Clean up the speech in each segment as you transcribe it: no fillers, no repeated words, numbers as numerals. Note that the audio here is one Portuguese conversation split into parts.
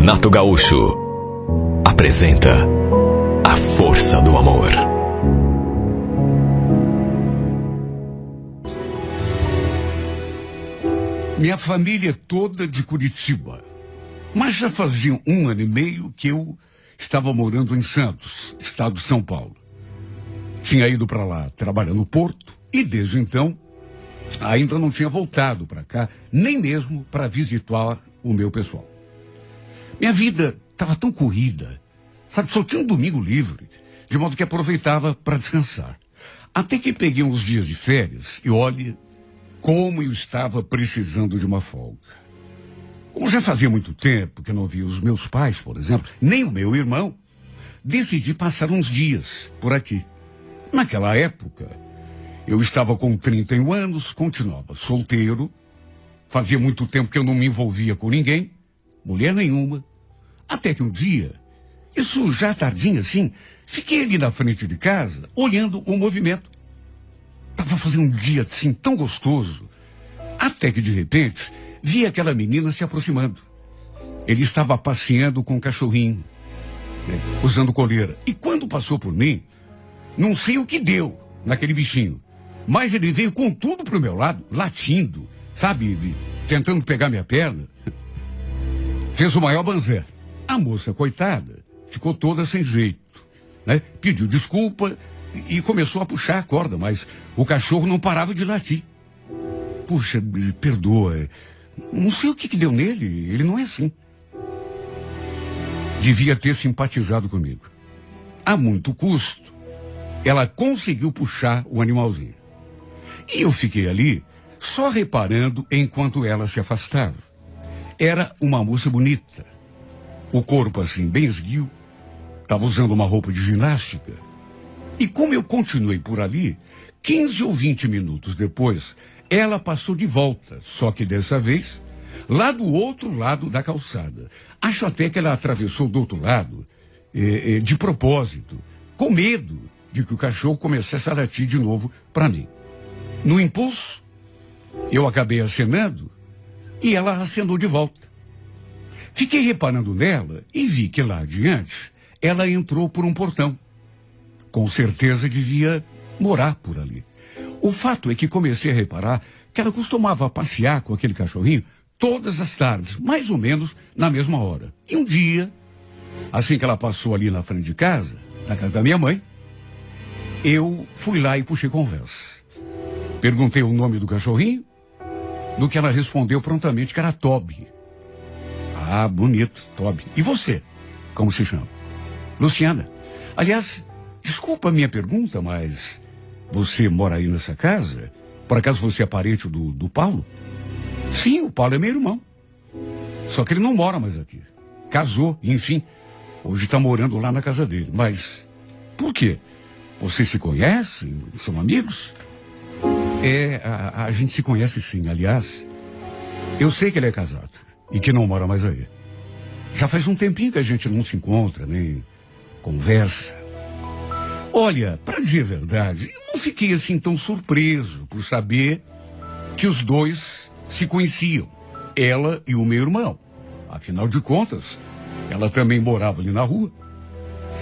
Renato Gaúcho apresenta A Força do Amor. Minha família é toda de Curitiba, mas já fazia 1 ano e meio que eu estava morando em Santos, estado de São Paulo. Tinha ido para lá trabalhar no Porto e desde então ainda não tinha voltado para cá, nem mesmo para visitar o meu pessoal. Minha vida estava tão corrida, sabe, só tinha um domingo livre, de modo que aproveitava para descansar. Até que peguei uns dias de férias e olhe como eu estava precisando de uma folga. Como já fazia muito tempo que eu não via os meus pais, por exemplo, nem o meu irmão, decidi passar uns dias por aqui. Naquela época, eu estava com 31 anos, continuava solteiro, fazia muito tempo que eu não me envolvia com ninguém, mulher nenhuma, até que um dia, isso já tardinho assim, fiquei ali na frente de casa, olhando o movimento. Estava fazendo um dia assim tão gostoso, até que de repente, vi aquela menina se aproximando. Ele estava passeando com um cachorrinho, usando coleira. E quando passou por mim, não sei o que deu naquele bichinho, mas ele veio com tudo pro meu lado, latindo, sabe, tentando pegar minha perna. Fez o maior banzé. A moça, coitada, ficou toda sem jeito, né? Pediu desculpa e começou a puxar a corda, mas o cachorro não parava de latir. Puxa, perdoa, não sei o que deu nele, ele não é assim. Devia ter simpatizado comigo. A muito custo, ela conseguiu puxar o animalzinho. E eu fiquei ali, só reparando enquanto ela se afastava. Era uma moça bonita. O corpo assim, bem esguio. Estava usando uma roupa de ginástica. E como eu continuei por ali, 15 ou 20 minutos depois, ela passou de volta. Só que dessa vez, lá do outro lado da calçada. Acho até que ela atravessou do outro lado, de propósito, com medo de que o cachorro começasse a latir de novo para mim. No impulso, eu acabei acenando e ela acenou de volta. Fiquei reparando nela e vi que lá adiante ela entrou por um portão. Com certeza devia morar por ali. O fato é que comecei a reparar que ela costumava passear com aquele cachorrinho todas as tardes, mais ou menos na mesma hora. E um dia, assim que ela passou ali na frente de casa, na casa da minha mãe, eu fui lá e puxei conversa. Perguntei o nome do cachorrinho, do que ela respondeu prontamente que era Toby. Ah, bonito, Toby. E você? Como se chama? Luciana. Aliás, desculpa a minha pergunta, mas você mora aí nessa casa? Por acaso você é parente do Paulo? Sim, o Paulo é meu irmão. Só que ele não mora mais aqui. Casou, enfim. Hoje está morando lá na casa dele. Mas por quê? Vocês se conhecem? São amigos? A gente se conhece sim. Aliás, eu sei que ele é casado e que não mora mais aí. Já faz um tempinho que a gente não se encontra, nem conversa. Olha, para dizer a verdade, eu não fiquei assim tão surpreso por saber que os dois se conheciam, ela e o meu irmão. Afinal de contas, ela também morava ali na rua.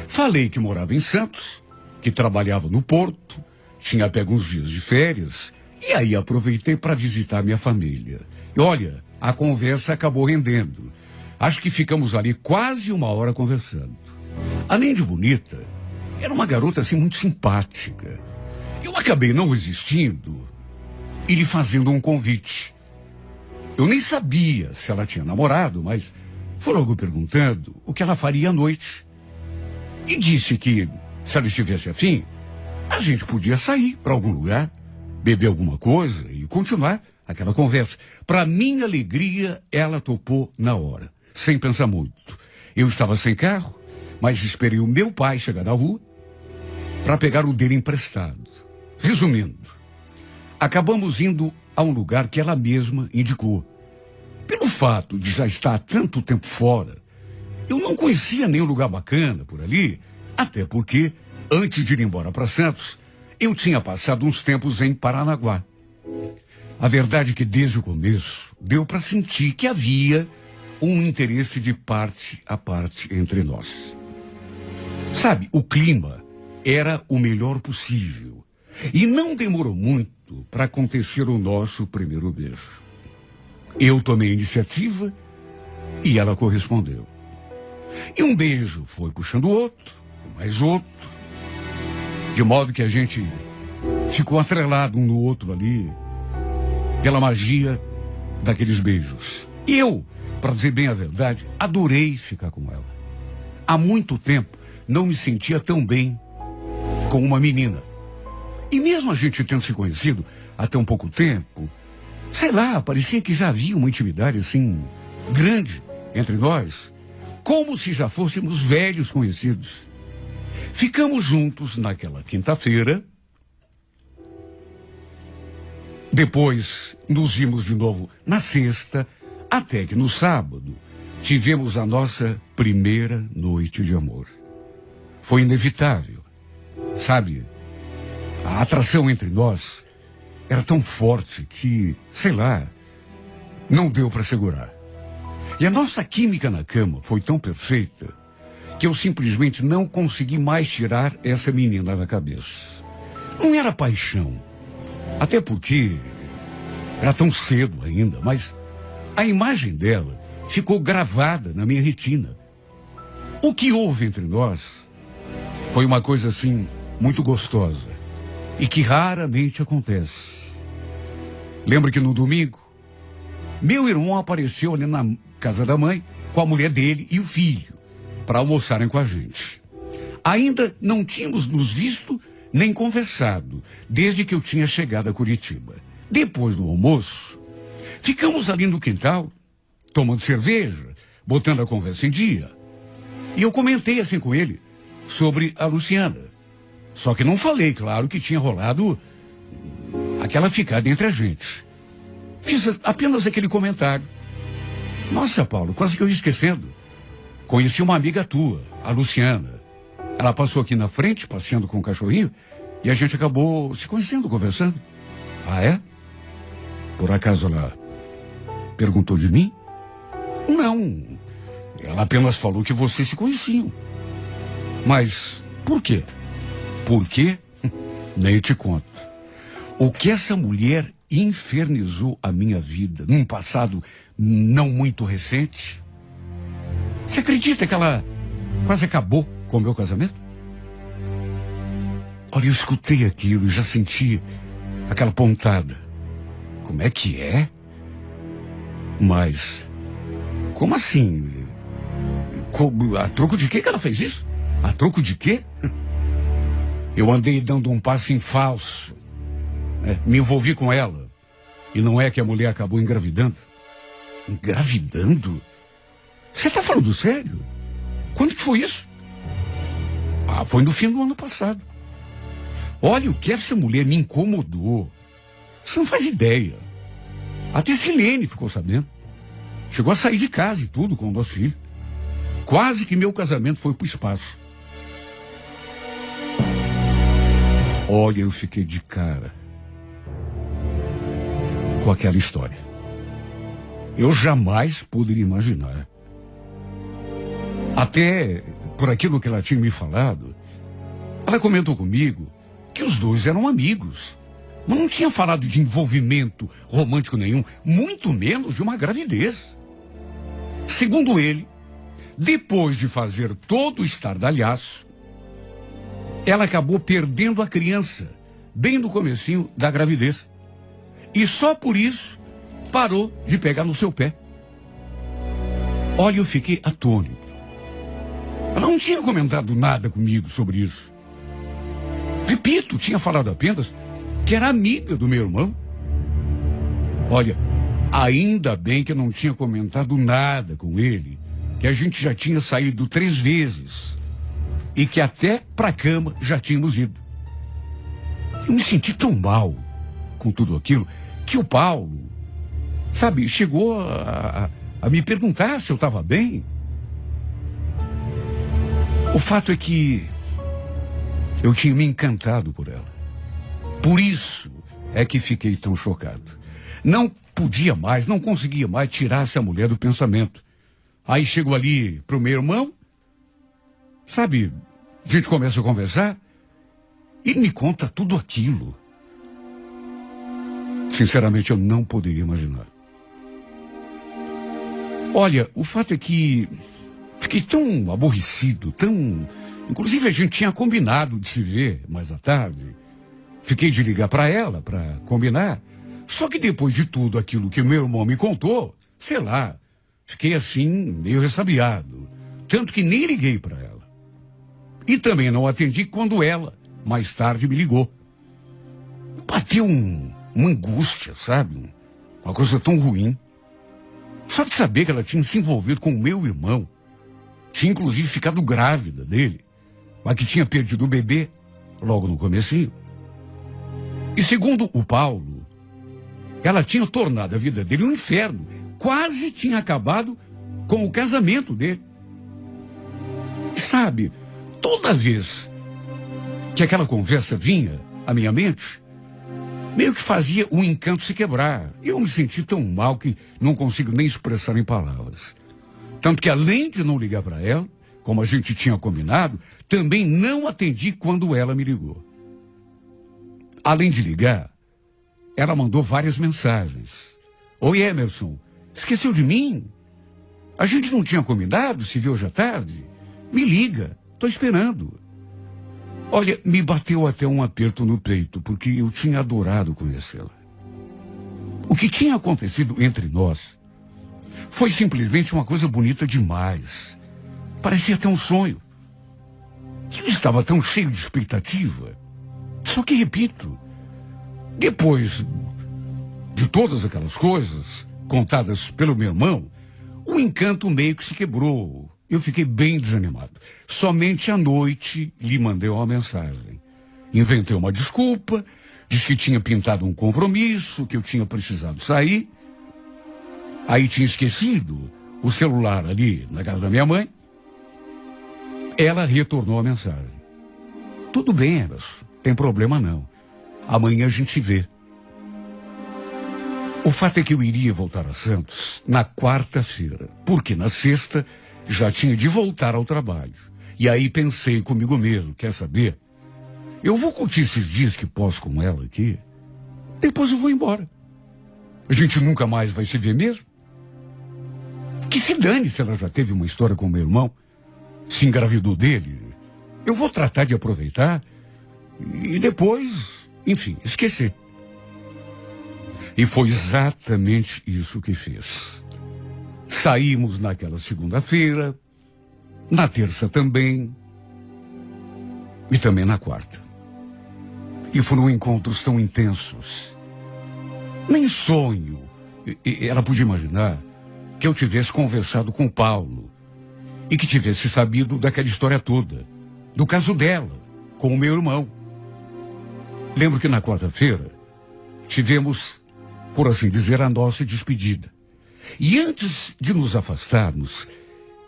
Falei que morava em Santos, que trabalhava no Porto, tinha pego uns dias de férias, e aí aproveitei para visitar minha família. E olha, a conversa acabou rendendo. Acho que ficamos ali quase 1 hora conversando. Além de bonita, era uma garota assim muito simpática. Eu acabei não resistindo e lhe fazendo um convite. Eu nem sabia se ela tinha namorado, mas foi logo perguntando o que ela faria à noite. E disse que, se ela estivesse afim, a gente podia sair para algum lugar, beber alguma coisa e continuar aquela conversa. Para minha alegria, ela topou na hora, sem pensar muito. Eu estava sem carro, mas esperei o meu pai chegar da rua para pegar o dele emprestado. Resumindo, acabamos indo a um lugar que ela mesma indicou. Pelo fato de já estar há tanto tempo fora, eu não conhecia nenhum lugar bacana por ali, até porque, antes de ir embora para Santos, eu tinha passado uns tempos em Paranaguá. A verdade é que desde o começo deu para sentir que havia um interesse de parte a parte entre nós. Sabe, o clima era o melhor possível. E não demorou muito para acontecer o nosso primeiro beijo. Eu tomei a iniciativa e ela correspondeu. E um beijo foi puxando outro, mais outro. De modo que a gente ficou atrelado um no outro ali, pela magia daqueles beijos. E eu, para dizer bem a verdade, adorei ficar com ela. Há muito tempo não me sentia tão bem com uma menina. E mesmo a gente tendo se conhecido há tão pouco tempo, sei lá, parecia que já havia uma intimidade assim, grande entre nós, como se já fôssemos velhos conhecidos. Ficamos juntos naquela quinta-feira. Depois nos vimos de novo na sexta, até que no sábado tivemos a nossa primeira noite de amor. Foi inevitável, sabe? A atração entre nós era tão forte que, sei lá, não deu para segurar. E a nossa química na cama foi tão perfeita que eu simplesmente não consegui mais tirar essa menina da cabeça. Não era paixão, até porque era tão cedo ainda, mas a imagem dela ficou gravada na minha retina. O que houve entre nós foi uma coisa assim muito gostosa e que raramente acontece. Lembro que no domingo, meu irmão apareceu ali na casa da mãe com a mulher dele e o filho para almoçarem com a gente. Ainda não tínhamos nos visto nem conversado desde que eu tinha chegado a Curitiba. Depois do almoço, ficamos ali no quintal, tomando cerveja, botando a conversa em dia. E eu comentei assim com ele sobre a Luciana. Só que não falei, claro, que tinha rolado aquela ficada entre a gente. Fiz apenas aquele comentário. Nossa, Paulo, quase que eu ia esquecendo. Conheci uma amiga tua, a Luciana. Ela passou aqui na frente, passeando com o cachorrinho, e a gente acabou se conhecendo, conversando. Ah, é? Por acaso ela perguntou de mim? Não. Ela apenas falou que vocês se conheciam. Mas por quê? Por quê? Nem te conto. O que essa mulher infernizou a minha vida num passado não muito recente? Você acredita que ela quase acabou com o meu casamento? Olha, eu escutei aquilo e já senti aquela pontada. Como é que é? Mas, como assim? A troco de quê que ela fez isso? A troco de quê? Eu andei dando um passo em falso. Me envolvi com ela. E não é que a mulher acabou engravidando? Engravidando? Você tá falando sério? Quando que foi isso? Ah, foi no fim do ano passado. Olha, o que essa mulher me incomodou. Você não faz ideia. Até Silene ficou sabendo. Chegou a sair de casa e tudo com o nosso filho. Quase que meu casamento foi pro espaço. Olha, eu fiquei de cara com aquela história. Eu jamais poderia imaginar. Até por aquilo que ela tinha me falado, ela comentou comigo que os dois eram amigos. Mas não tinha falado de envolvimento romântico nenhum, muito menos de uma gravidez. Segundo ele, depois de fazer todo o estardalhaço, ela acabou perdendo a criança, bem no comecinho da gravidez. E só por isso parou de pegar no seu pé. Olha, eu fiquei atônito. Ela não tinha comentado nada comigo sobre isso. Repito, tinha falado apenas que era amiga do meu irmão. Olha, ainda bem que eu não tinha comentado nada com ele, que a gente já tinha saído 3 vezes e que até pra cama já tínhamos ido. Eu me senti tão mal com tudo aquilo que o Paulo, sabe, chegou a me perguntar se eu estava bem. O fato é que eu tinha me encantado por ela. Por isso é que fiquei tão chocado. Não podia mais, não conseguia mais tirar essa mulher do pensamento. Aí chego ali pro meu irmão, sabe, a gente começa a conversar e me conta tudo aquilo. Sinceramente, eu não poderia imaginar. Olha, o fato é que fiquei tão aborrecido, tão... Inclusive, a gente tinha combinado de se ver mais à tarde. Fiquei de ligar para ela, para combinar. Só que depois de tudo aquilo que meu irmão me contou, sei lá, fiquei assim, meio ressabiado. Tanto que nem liguei para ela. E também não atendi quando ela, mais tarde, me ligou. Bateu uma angústia, sabe? Uma coisa tão ruim. Só de saber que ela tinha se envolvido com o meu irmão. Tinha inclusive ficado grávida dele. Mas que tinha perdido o bebê logo no comecinho. E segundo o Paulo, ela tinha tornado a vida dele um inferno. Quase tinha acabado com o casamento dele. E sabe, toda vez que aquela conversa vinha à minha mente, meio que fazia o encanto se quebrar. Eu me senti tão mal que não consigo nem expressar em palavras. Tanto que além de não ligar para ela, como a gente tinha combinado, também não atendi quando ela me ligou. Além de ligar, ela mandou várias mensagens. Oi, Emerson, esqueceu de mim? A gente não tinha combinado se ver hoje à tarde? Me liga, tô esperando. Olha, me bateu até um aperto no peito, porque eu tinha adorado conhecê-la. O que tinha acontecido entre nós foi simplesmente uma coisa bonita demais. Parecia até um sonho. Eu estava tão cheio de expectativa. Só que, repito, depois de todas aquelas coisas contadas pelo meu irmão, o encanto meio que se quebrou. Eu fiquei bem desanimado. Somente à noite lhe mandei uma mensagem. Inventei uma desculpa, disse que tinha pintado um compromisso, que eu tinha precisado sair. Aí tinha esquecido o celular ali na casa da minha mãe. Ela retornou a mensagem. Tudo bem, Emerson, tem problema não. Amanhã a gente se vê. O fato é que eu iria voltar a Santos na quarta-feira, porque na sexta já tinha de voltar ao trabalho. E aí pensei comigo mesmo, quer saber? Eu vou curtir esses dias que posso com ela aqui, depois eu vou embora. A gente nunca mais vai se ver mesmo. Que se dane se ela já teve uma história com o meu irmão, se engravidou dele. Eu vou tratar de aproveitar e depois, enfim, esquecer. E foi exatamente isso que fez. Saímos naquela segunda-feira, na terça também, e também na quarta. E foram encontros tão intensos. Nem sonho ela podia imaginar que eu tivesse conversado com o Paulo e que tivesse sabido daquela história toda, do caso dela, com o meu irmão. Lembro que na quarta-feira tivemos, por assim dizer, a nossa despedida. E antes de nos afastarmos,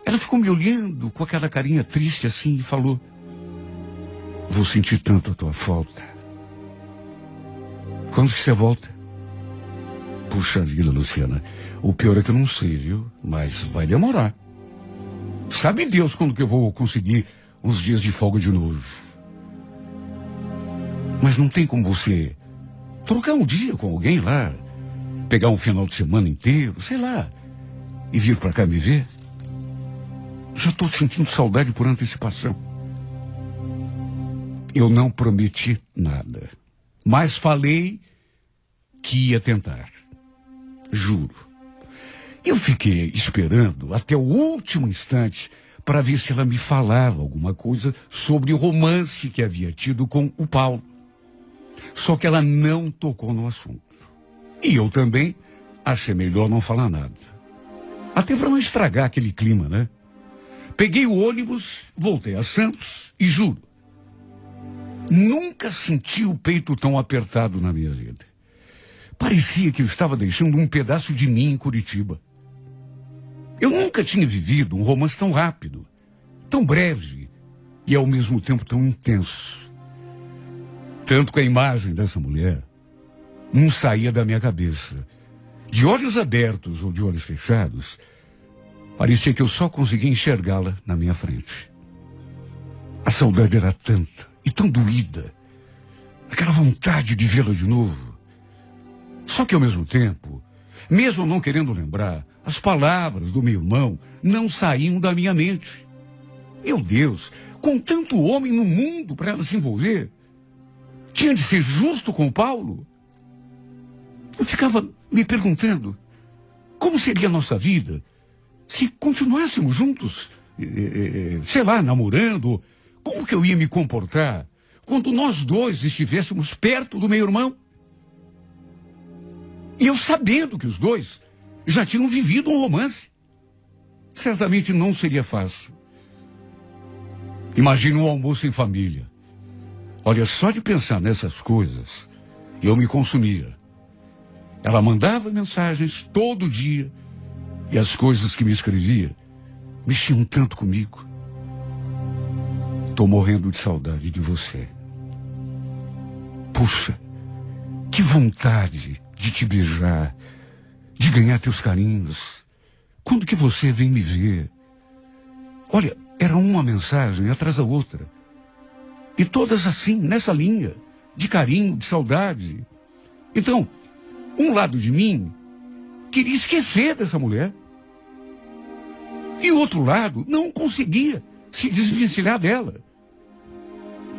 ela ficou me olhando com aquela carinha triste assim e falou: vou sentir tanto a tua falta. Quando que você volta? Puxa vida, Luciana, o pior é que eu não sei, viu? Mas vai demorar. Sabe Deus quando que eu vou conseguir uns dias de folga de novo. Mas não tem como você trocar um dia com alguém lá, pegar um final de semana inteiro, sei lá, e vir pra cá me ver? Já tô sentindo saudade por antecipação. Eu não prometi nada, mas falei que ia tentar. Juro. Eu fiquei esperando até o último instante para ver se ela me falava alguma coisa sobre o romance que havia tido com o Paulo. Só que ela não tocou no assunto. E eu também achei melhor não falar nada. Até para não estragar aquele clima, né? Peguei o ônibus, voltei a Santos e juro, nunca senti o peito tão apertado na minha vida. Parecia que eu estava deixando um pedaço de mim em Curitiba. Eu nunca tinha vivido um romance tão rápido, tão breve e ao mesmo tempo tão intenso. Tanto que a imagem dessa mulher não saía da minha cabeça. De olhos abertos ou de olhos fechados, Parecia que eu só conseguia enxergá-la na minha frente. A saudade era tanta e tão doída. Aquela vontade de vê-la de novo. Só que ao mesmo tempo, mesmo não querendo lembrar, as palavras do meu irmão não saíam da minha mente. Meu Deus, com tanto homem no mundo para ela se envolver, tinha de ser justo com o Paulo? Eu ficava me perguntando, como seria a nossa vida se continuássemos juntos, sei lá, namorando? Como que eu ia me comportar quando nós dois estivéssemos perto do meu irmão? E eu sabendo que os dois já tinham vivido um romance. Certamente não seria fácil. Imagina um almoço em família. Olha, só de pensar nessas coisas, eu me consumia. Ela mandava mensagens todo dia e as coisas que me escrevia mexiam tanto comigo. Tô morrendo de saudade de você. Puxa, que vontade de te beijar, de ganhar teus carinhos. Quando que você vem me ver? Olha, era uma mensagem atrás da outra. E todas assim, nessa linha, de carinho, de saudade. Então, um lado de mim queria esquecer dessa mulher. E o outro lado não conseguia se desvencilhar dela.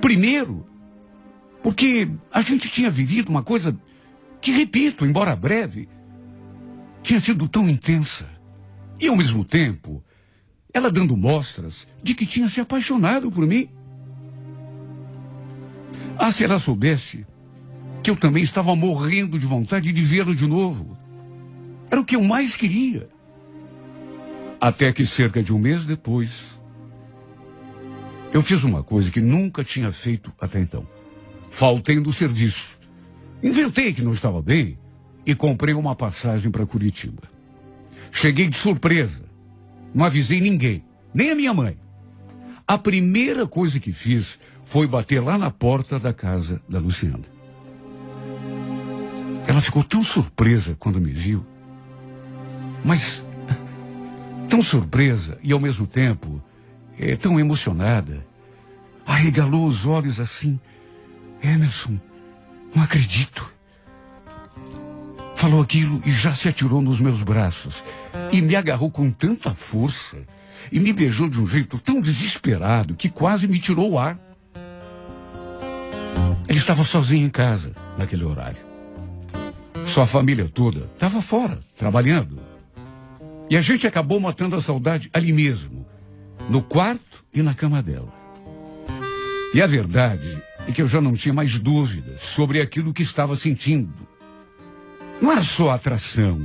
Primeiro, porque a gente tinha vivido uma coisa que, repito, embora breve, tinha sido tão intensa. E ao mesmo tempo, ela dando mostras de que tinha se apaixonado por mim. Ah, se ela soubesse que eu também estava morrendo de vontade de vê-lo de novo. Era o que eu mais queria. Até que cerca de um mês depois, eu fiz uma coisa que nunca tinha feito até então. Faltei do serviço. Inventei que não estava bem e comprei uma passagem para Curitiba. Cheguei de surpresa. Não avisei ninguém, nem a minha mãe. A primeira coisa que fiz foi bater lá na porta da casa da Luciana. Ela ficou tão surpresa quando me viu, mas tão surpresa e ao mesmo tempo tão emocionada. Arregalou os olhos assim. Emerson, não acredito. Falou aquilo e já se atirou nos meus braços e me agarrou com tanta força e me beijou de um jeito tão desesperado que quase me tirou o ar. Ele estava sozinho em casa naquele horário. Sua família toda estava fora, trabalhando. E a gente acabou matando a saudade ali mesmo, no quarto e na cama dela. E a verdade é que eu já não tinha mais dúvidas sobre aquilo que estava sentindo. Não era só atração.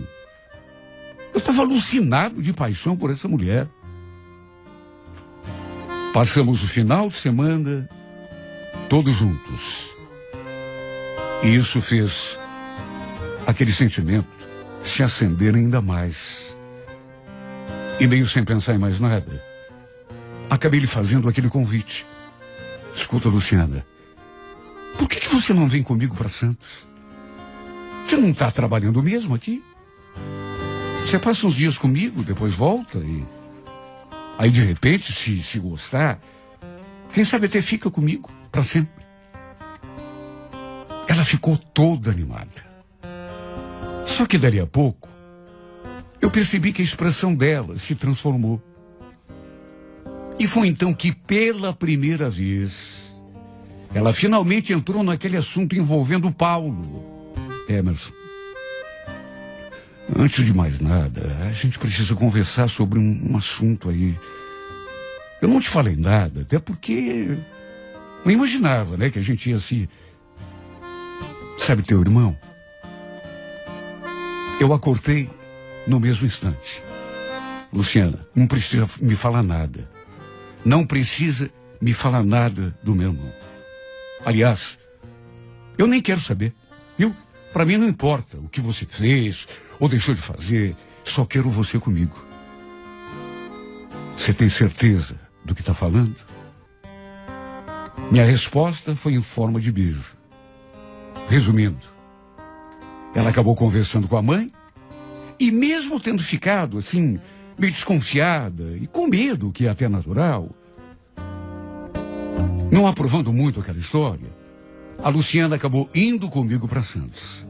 Eu estava alucinado de paixão por essa mulher. Passamos o final de semana todos juntos. E isso fez aquele sentimento se acender ainda mais. E meio sem pensar em mais nada, acabei lhe fazendo aquele convite. Escuta, Luciana, por que você não vem comigo para Santos? Você não está trabalhando mesmo aqui? Você passa uns dias comigo, depois volta e... Aí, de repente, se gostar, quem sabe até fica comigo para sempre. Ela ficou toda animada. Só que dali a pouco, eu percebi que a expressão dela se transformou. E foi então que, pela primeira vez, ela finalmente entrou naquele assunto envolvendo o Paulo. Emerson, antes de mais nada, a gente precisa conversar sobre um assunto aí. Eu não te falei nada, até porque não imaginava, né, que a gente ia se... Sabe teu irmão? Eu a cortei no mesmo instante. Luciana, não precisa me falar nada. Não precisa me falar nada do meu irmão. Aliás, eu nem quero saber, viu? Para mim não importa o que você fez ou deixou de fazer. Só quero você comigo. Você tem certeza do que está falando? Minha resposta foi em forma de beijo. Resumindo, ela acabou conversando com a mãe e mesmo tendo ficado assim, meio desconfiada e com medo, que é até natural. Não aprovando muito aquela história, a Luciana acabou indo comigo para Santos.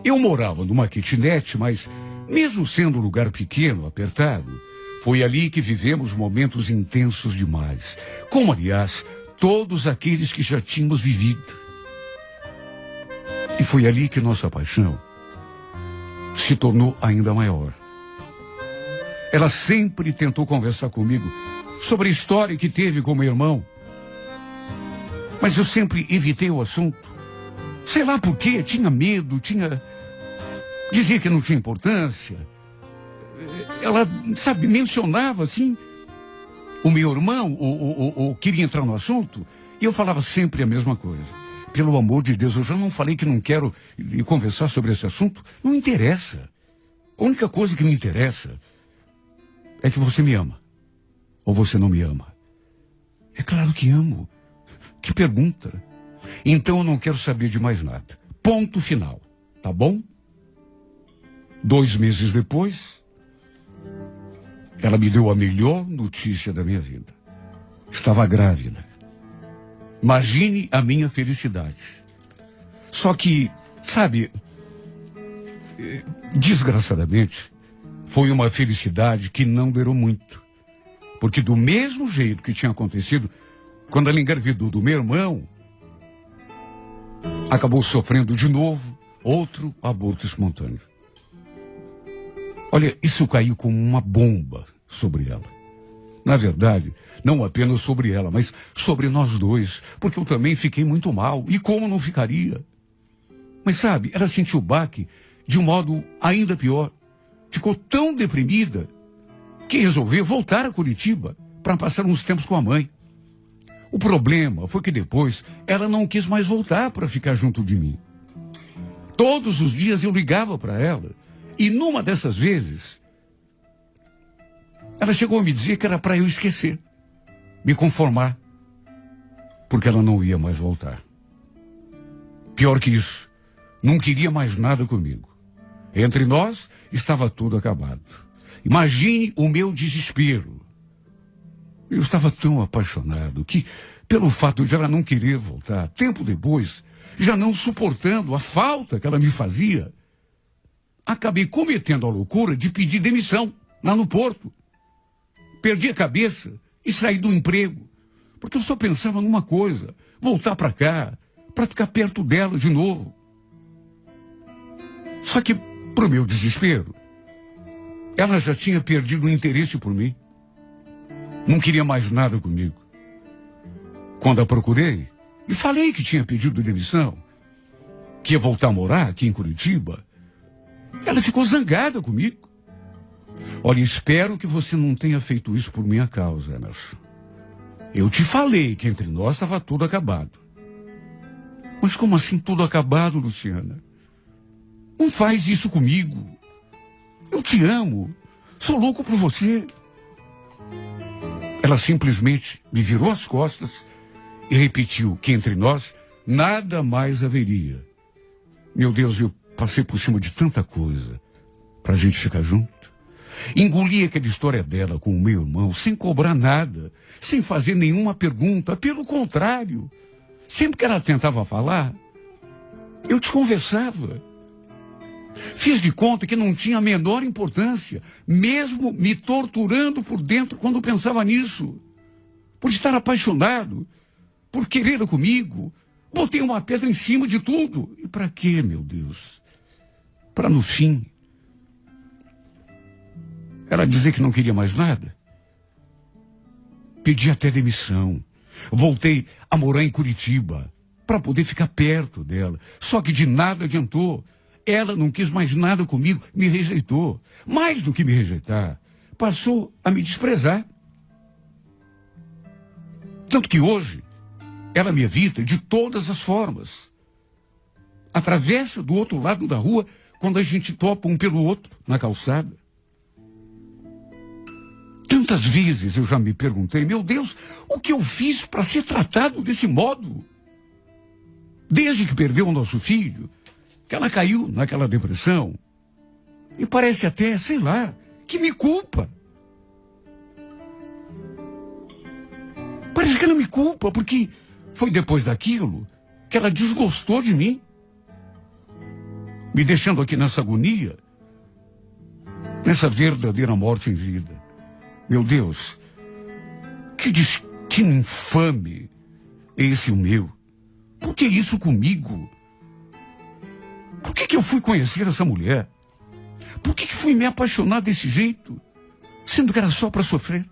Eu morava numa kitnet, mas mesmo sendo um lugar pequeno, apertado, foi ali que vivemos momentos intensos demais. Como, aliás, todos aqueles que já tínhamos vivido. E foi ali que nossa paixão se tornou ainda maior. Ela sempre tentou conversar comigo sobre a história que teve com meu irmão. Mas eu sempre evitei o assunto. Sei lá por quê, tinha medo, dizia que não tinha importância. Ela, sabe, mencionava assim o meu irmão, ou queria entrar no assunto, e eu falava sempre a mesma coisa. Pelo amor de Deus, eu já não falei que não quero conversar sobre esse assunto. Não interessa. A única coisa que me interessa é que você me ama. Ou você não me ama. É claro que amo. Que pergunta. Então eu não quero saber de mais nada. Ponto final. Tá bom? 2 meses depois, ela me deu a melhor notícia da minha vida. Estava grávida. Imagine a minha felicidade. Só que, sabe, desgraçadamente, foi uma felicidade que não durou muito. Porque do mesmo jeito que tinha acontecido quando ela engravidou do meu irmão, acabou sofrendo de novo outro aborto espontâneo. Olha, isso caiu como uma bomba sobre ela. Na verdade, não apenas sobre ela, mas sobre nós dois, porque eu também fiquei muito mal. E como não ficaria? Mas sabe, ela sentiu o baque de um modo ainda pior. Ficou tão deprimida que resolveu voltar a Curitiba para passar uns tempos com a mãe. O problema foi que depois ela não quis mais voltar para ficar junto de mim. Todos os dias eu ligava para ela e numa dessas vezes ela chegou a me dizer que era para eu esquecer, me conformar, porque ela não ia mais voltar. Pior que isso, não queria mais nada comigo. Entre nós estava tudo acabado. Imagine o meu desespero. Eu estava tão apaixonado que, pelo fato de ela não querer voltar, tempo depois, já não suportando a falta que ela me fazia, acabei cometendo a loucura de pedir demissão lá no Porto. Perdi a cabeça e saí do emprego, porque eu só pensava numa coisa: voltar para cá, para ficar perto dela de novo. Só que, pro meu desespero, ela já tinha perdido o interesse por mim. Não queria mais nada comigo. Quando a procurei e falei que tinha pedido demissão, que ia voltar a morar aqui em Curitiba, ela ficou zangada comigo. Olha, espero que você não tenha feito isso por minha causa, Emerson. Eu te falei que entre nós estava tudo acabado. Mas como assim tudo acabado, Luciana? Não faz isso comigo. Eu te amo. Sou louco por você. Ela simplesmente me virou as costas e repetiu que entre nós nada mais haveria. Meu Deus, eu passei por cima de tanta coisa pra gente ficar junto. Engoli aquela história dela com o meu irmão sem cobrar nada, sem fazer nenhuma pergunta. Pelo contrário, sempre que ela tentava falar, eu desconversava. Fiz de conta que não tinha a menor importância, mesmo me torturando por dentro quando pensava nisso. Por estar apaixonado, por querer comigo, botei uma pedra em cima de tudo. E para quê, meu Deus? Para no fim ela dizer que não queria mais nada. Pedi até demissão. Voltei a morar em Curitiba para poder ficar perto dela. Só que de nada adiantou. Ela não quis mais nada comigo, me rejeitou. Mais do que me rejeitar, passou a me desprezar. Tanto que hoje, ela me evita de todas as formas. Atravessa do outro lado da rua quando a gente topa um pelo outro na calçada. Tantas vezes eu já me perguntei, meu Deus, o que eu fiz para ser tratado desse modo? Desde que perdeu o nosso filho, que ela caiu naquela depressão, e parece até, sei lá, que me culpa. Parece que ela me culpa, porque foi depois daquilo que ela desgostou de mim, me deixando aqui nessa agonia, nessa verdadeira morte em vida. Meu Deus, que destino infame é esse o meu? Por que isso comigo? Por que eu fui conhecer essa mulher? Por que fui me apaixonar desse jeito? Sendo que era só para sofrer.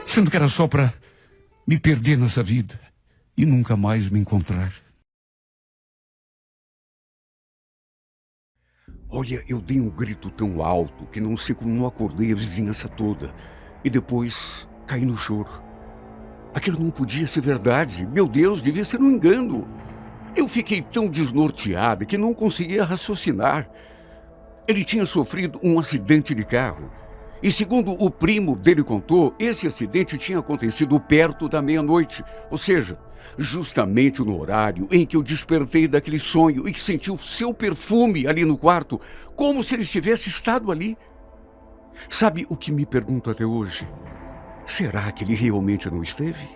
Sendo que era só para me perder nessa vida e nunca mais me encontrar. Olha, eu dei um grito tão alto que não sei como não acordei a vizinhança toda. E depois caí no choro. Aquilo não podia ser verdade. Meu Deus, devia ser um engano. Eu fiquei tão desnorteada que não conseguia raciocinar. Ele tinha sofrido um acidente de carro. E segundo o primo dele contou, esse acidente tinha acontecido perto da meia-noite. Ou seja, justamente no horário em que eu despertei daquele sonho e que senti o seu perfume ali no quarto, como se ele tivesse estado ali. Sabe o que me pergunto até hoje? Será que ele realmente não esteve?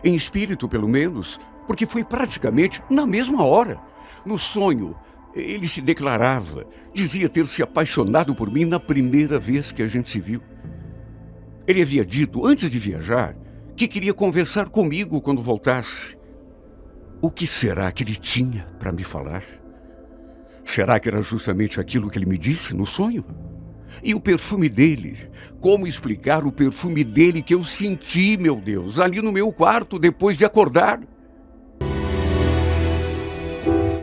Em espírito, pelo menos, porque foi praticamente na mesma hora. No sonho, ele se declarava, dizia ter se apaixonado por mim na primeira vez que a gente se viu. Ele havia dito, antes de viajar, que queria conversar comigo quando voltasse. O que será que ele tinha para me falar? Será que era justamente aquilo que ele me disse no sonho? E o perfume dele? Como explicar o perfume dele que eu senti, meu Deus, ali no meu quarto depois de acordar?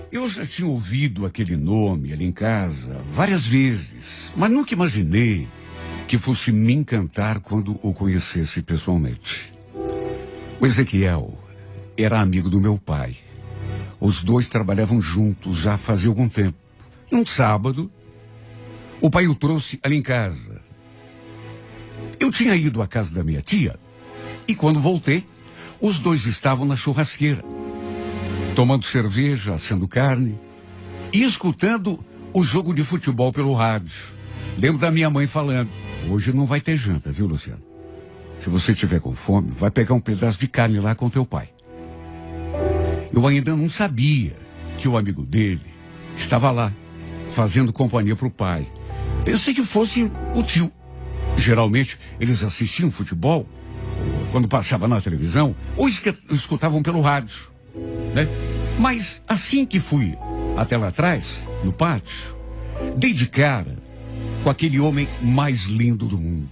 Eu já tinha ouvido aquele nome ali em casa várias vezes, mas nunca imaginei que fosse me encantar quando o conhecesse pessoalmente. O Ezequiel era amigo do meu pai. Os dois trabalhavam juntos já fazia algum tempo. E um sábado, o pai o trouxe ali em casa. Eu tinha ido à casa da minha tia e quando voltei, os dois estavam na churrasqueira, tomando cerveja, assando carne e escutando o jogo de futebol pelo rádio. Lembro da minha mãe falando, hoje não vai ter janta, viu, Luciano? Se você tiver com fome, vai pegar um pedaço de carne lá com teu pai. Eu ainda não sabia que o amigo dele estava lá, fazendo companhia para o pai. Pensei que fosse o tio. Geralmente, eles assistiam futebol, quando passava na televisão, ou escutavam pelo rádio, né? Mas assim que fui até lá atrás, no pátio, dei de cara com aquele homem mais lindo do mundo.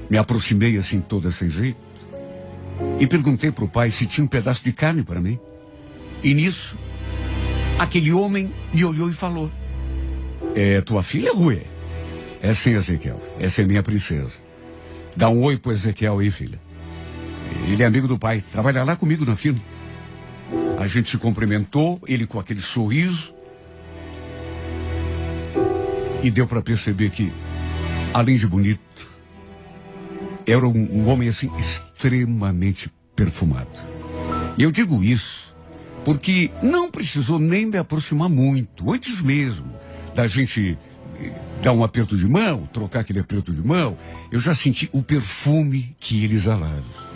Me aproximei assim toda sem jeito e perguntei para o pai se tinha um pedaço de carne para mim. E nisso, aquele homem me olhou e falou, é tua filha, Rui? É sim, Ezequiel. Essa é minha princesa. Dá um oi pro Ezequiel aí, filha. Ele é amigo do pai, trabalha lá comigo na firma. A gente se cumprimentou, ele com aquele sorriso. E deu para perceber que, além de bonito, era um homem assim extremamente perfumado. E eu digo isso porque não precisou nem me aproximar muito, antes mesmo da gente dar um aperto de mão, trocar aquele aperto de mão, eu já senti o perfume que ele exalava.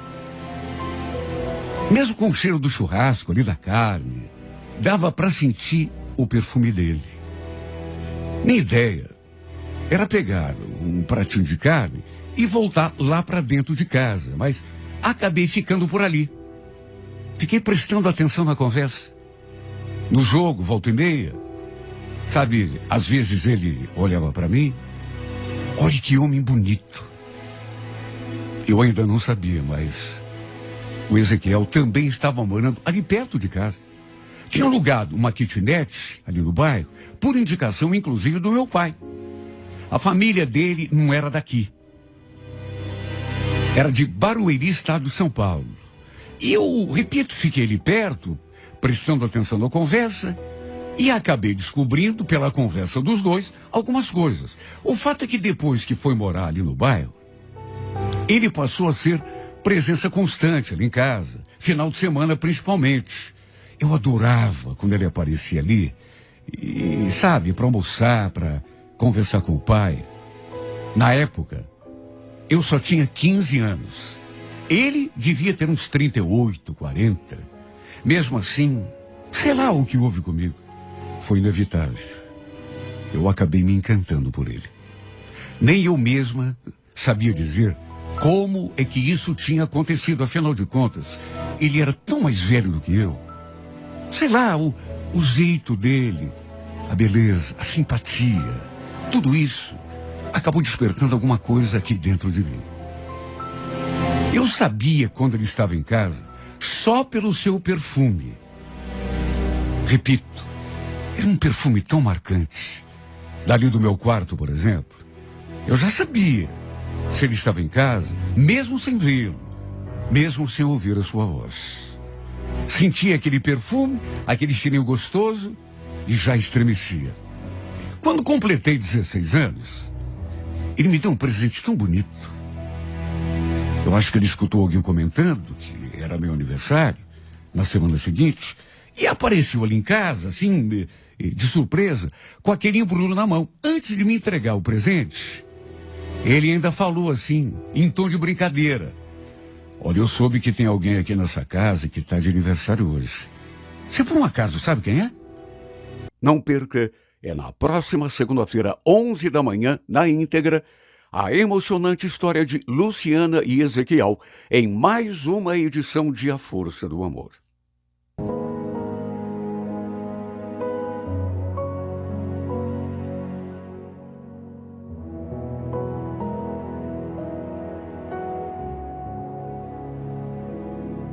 Mesmo com o cheiro do churrasco ali da carne, dava para sentir o perfume dele. Minha ideia era pegar um pratinho de carne e voltar lá para dentro de casa, mas acabei ficando por ali. Fiquei prestando atenção na conversa. No jogo, volta e meia, sabe, às vezes ele olhava para mim, olha que homem bonito. Eu ainda não sabia, mas o Ezequiel também estava morando ali perto de casa. Tinha alugado uma kitnet ali no bairro, por indicação inclusive do meu pai. A família dele não era daqui. Era de Barueri, estado de São Paulo. E eu, repito, fiquei ali perto, prestando atenção na conversa, e acabei descobrindo, pela conversa dos dois, algumas coisas. O fato é que depois que foi morar ali no bairro, ele passou a ser presença constante ali em casa, final de semana principalmente. Eu adorava quando ele aparecia ali, e sabe, para almoçar, para conversar com o pai. Na época, eu só tinha 15 anos. Ele devia ter uns 38, 40. Mesmo assim, sei lá o que houve comigo. Foi inevitável. Eu acabei me encantando por ele. Nem eu mesma sabia dizer como é que isso tinha acontecido. Afinal de contas, ele era tão mais velho do que eu. Sei lá, o jeito dele, a beleza, a simpatia, tudo isso acabou despertando alguma coisa aqui dentro de mim. Eu sabia quando ele estava em casa só pelo seu perfume. Repito, era um perfume tão marcante. Dali do meu quarto, por exemplo, eu já sabia se ele estava em casa, mesmo sem vê-lo, mesmo sem ouvir a sua voz. Sentia aquele perfume, aquele cheirinho gostoso e já estremecia. Quando completei 16 anos, ele me deu um presente tão bonito. Eu acho que ele escutou alguém comentando que era meu aniversário na semana seguinte e apareceu ali em casa, assim, de surpresa, com aquele embrulho na mão. Antes de me entregar o presente, ele ainda falou assim, em tom de brincadeira: olha, eu soube que tem alguém aqui nessa casa que está de aniversário hoje. Você por um acaso sabe quem é? Não perca, é na próxima segunda-feira, 11 da manhã, na íntegra, a emocionante história de Luciana e Ezequiel, em mais uma edição de A Força do Amor.